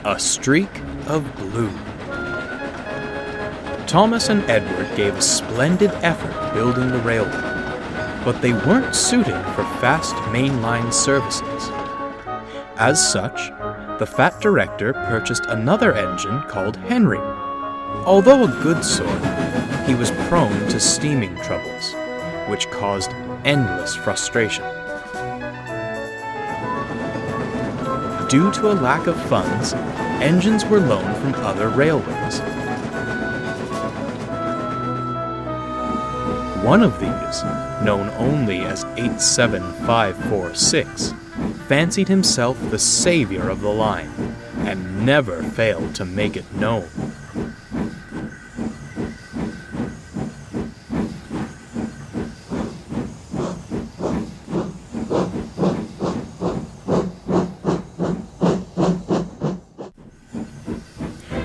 A streak of blue. Thomas and Edward gave a splendid effort building the railway, but they weren't suited for fast mainline services. As such, the fat director purchased another engine called Henry. Although a good sort, he was prone to steaming troubles, which caused endless frustration. Due to a lack of funds, engines were loaned from other railways. One of these, known only as 87546, fancied himself the savior of the line and never failed to make it known.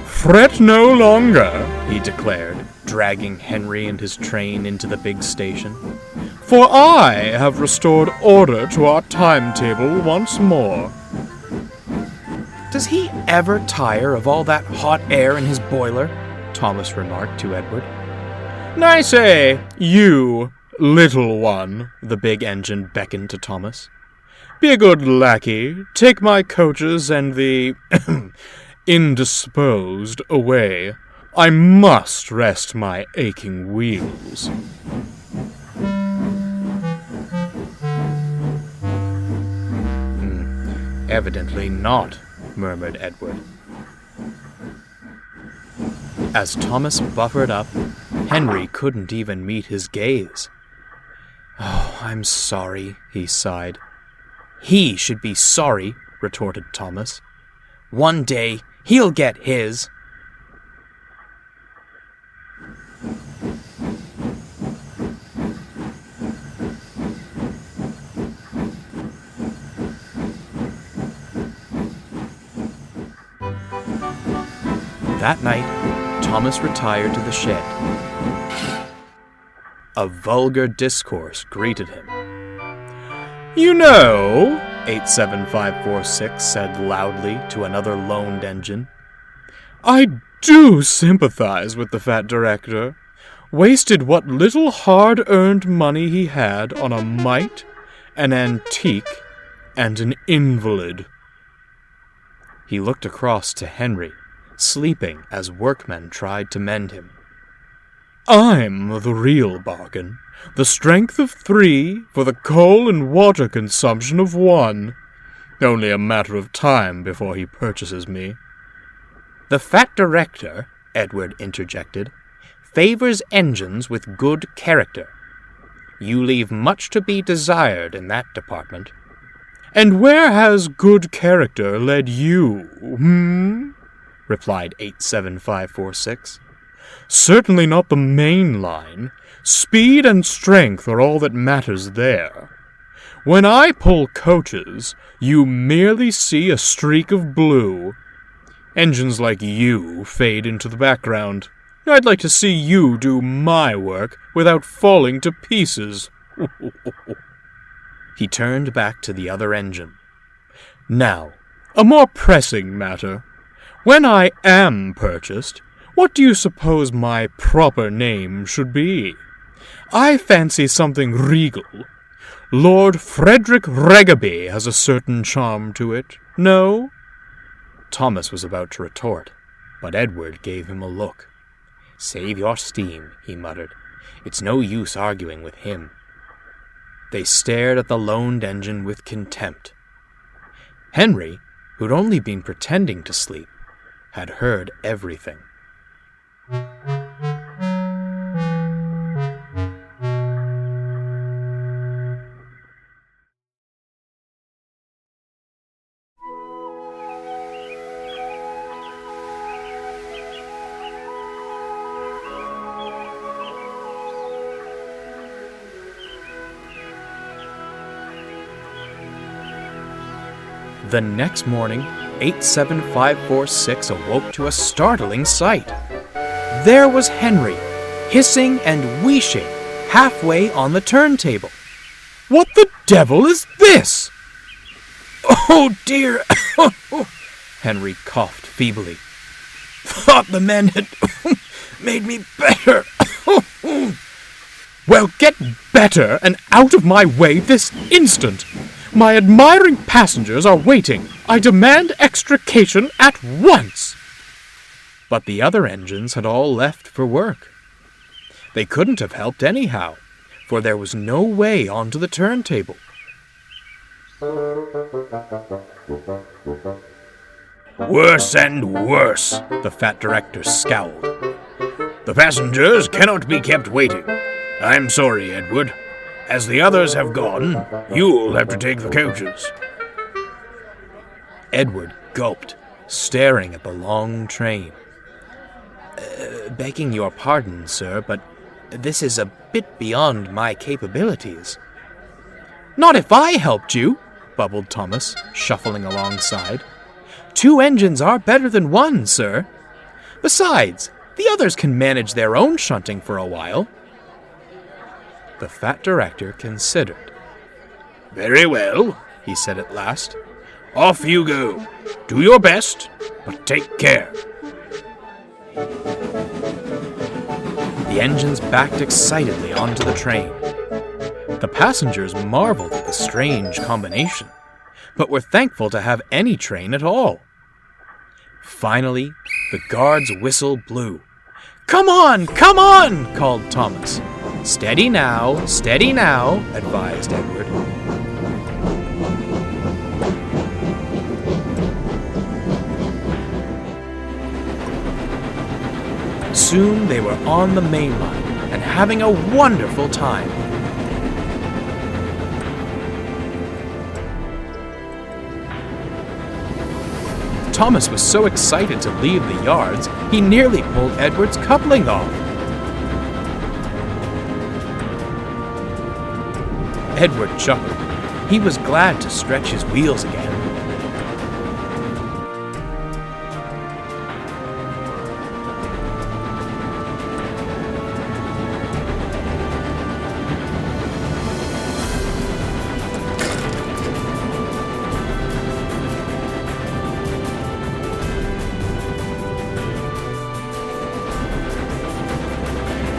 "Fret no longer," he declared, dragging Henry and his train into the big station. "For I have restored order to our timetable once more." "Does he ever tire of all that hot air in his boiler?" Thomas remarked to Edward. "I say, you, little one," the big engine beckoned to Thomas. "be a good lackey, take my coaches and the indisposed away. I must rest my aching wheels." "Evidently not," murmured Edward. As Thomas buffered up, Henry couldn't even meet his gaze. "Oh, I'm sorry," he sighed. "He should be sorry," retorted Thomas. "One day, he'll get his." That night, Thomas retired to the shed. A vulgar discourse greeted him. "You know," 87546 said loudly to another loaned engine, "I do sympathize with the fat director. Wasted what little hard-earned money he had on a mite, an antique, and an invalid." He looked across to Henry, sleeping as workmen tried to mend him. "I'm the real bargain. The strength of 3 for the coal and water consumption of 1. Only a matter of time before he purchases me." "The fat director," Edward interjected, "favors engines with good character. You leave much to be desired in that department." "And where has good character led you, replied 87546. "Certainly not the main line. Speed and strength are all that matters there. When I pull coaches, you merely see a streak of blue. Engines like you fade into the background. I'd like to see you do my work without falling to pieces." He turned back to the other engine. "Now, a more pressing matter. When I am purchased, what do you suppose my proper name should be? I fancy something regal. Lord Frederick Reggaby has a certain charm to it. No?" Thomas was about to retort, but Edward gave him a look. "Save your steam," he muttered. "It's no use arguing with him." They stared at the loaned engine with contempt. Henry, who'd only been pretending to sleep, had heard everything. The next morning, 87546 awoke to a startling sight. There was Henry, hissing and wheeshing halfway on the turntable. "What the devil is this?" "Oh dear, Henry coughed feebly. Thought the men had made me better. Well, get better and out of my way this instant. My admiring passengers are waiting. I demand extrication at once. But the other engines had all left for work. They couldn't have helped anyhow, for there was no way onto the turntable. Worse and worse, the fat director scowled. The passengers cannot be kept waiting. I'm sorry, Edward. As the others have gone, you'll have to take the coaches. Edward gulped, staring at the long train. Begging your pardon, sir, but this is a bit beyond my capabilities. Not if I helped you, bubbled Thomas, shuffling alongside. 2 engines are better than 1, sir. Besides, the others can manage their own shunting for a while. The fat director considered. Very well, he said at last. Off you go. Do your best, but take care. The engines backed excitedly onto the train. The passengers marveled at the strange combination, but were thankful to have any train at all. Finally, the guard's whistle blew. Come on, called Thomas. Steady now, advised Edward. Soon they were on the main line and having a wonderful time. Thomas was so excited to leave the yards, he nearly pulled Edward's coupling off. Edward chuckled. He was glad to stretch his wheels again.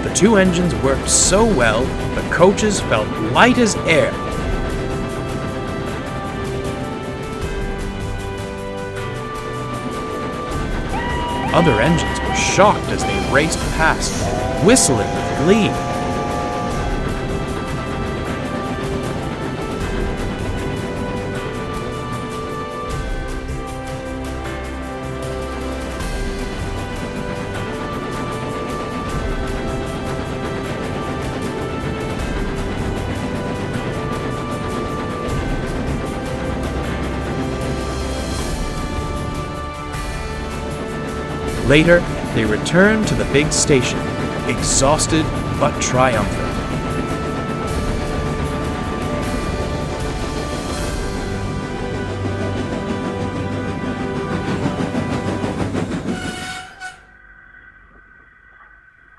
The 2 engines worked so well, the coaches felt light as air. Other engines were shocked as they raced past, whistling with glee. Later, they returned to the big station, exhausted but triumphant.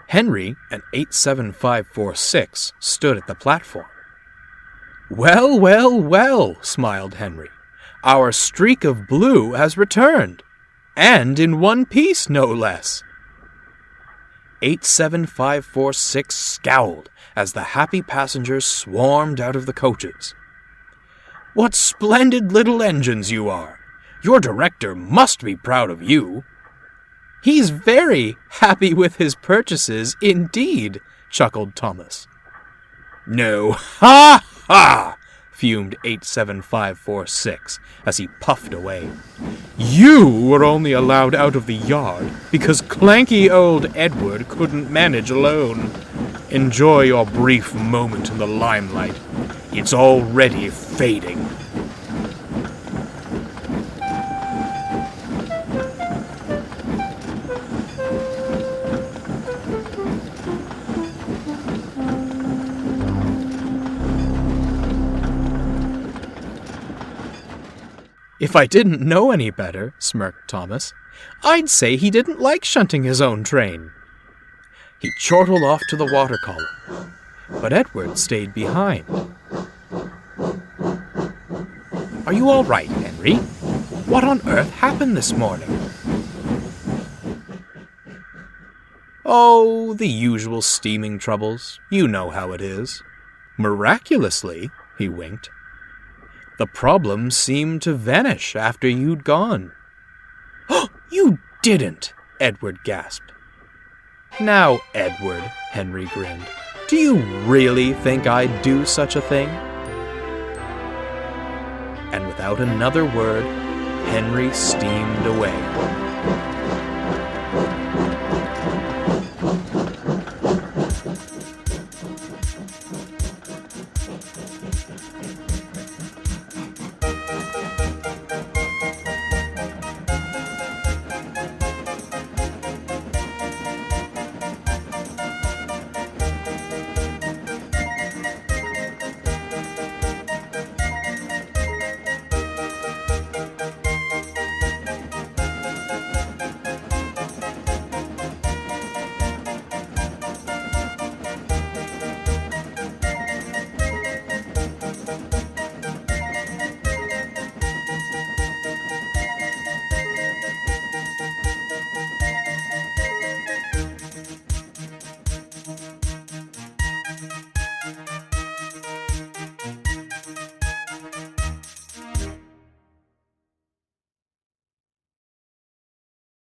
Henry and 87546 stood at the platform. Well, smiled Henry. Our streak of blue has returned. And in one piece, no less. 87546 scowled as the happy passengers swarmed out of the coaches. What splendid little engines you are! Your director must be proud of you. He's very happy with his purchases indeed, chuckled Thomas. No, ha ha! Fumed 87546 as he puffed away. You were only allowed out of the yard because clanky old Edward couldn't manage alone. Enjoy your brief moment in the limelight. It's already fading. If I didn't know any better, smirked Thomas, I'd say he didn't like shunting his own train. He chortled off to the water column, but Edward stayed behind. Are you all right, Henry? What on earth happened this morning?" "Oh, the usual steaming troubles. You know how it is." Miraculously, he winked, the problem seemed to vanish after you'd gone. "Oh, you didn't!" Edward gasped. "Now, Edward," Henry grinned, "do you really think I'd do such a thing?" And without another word, Henry steamed away.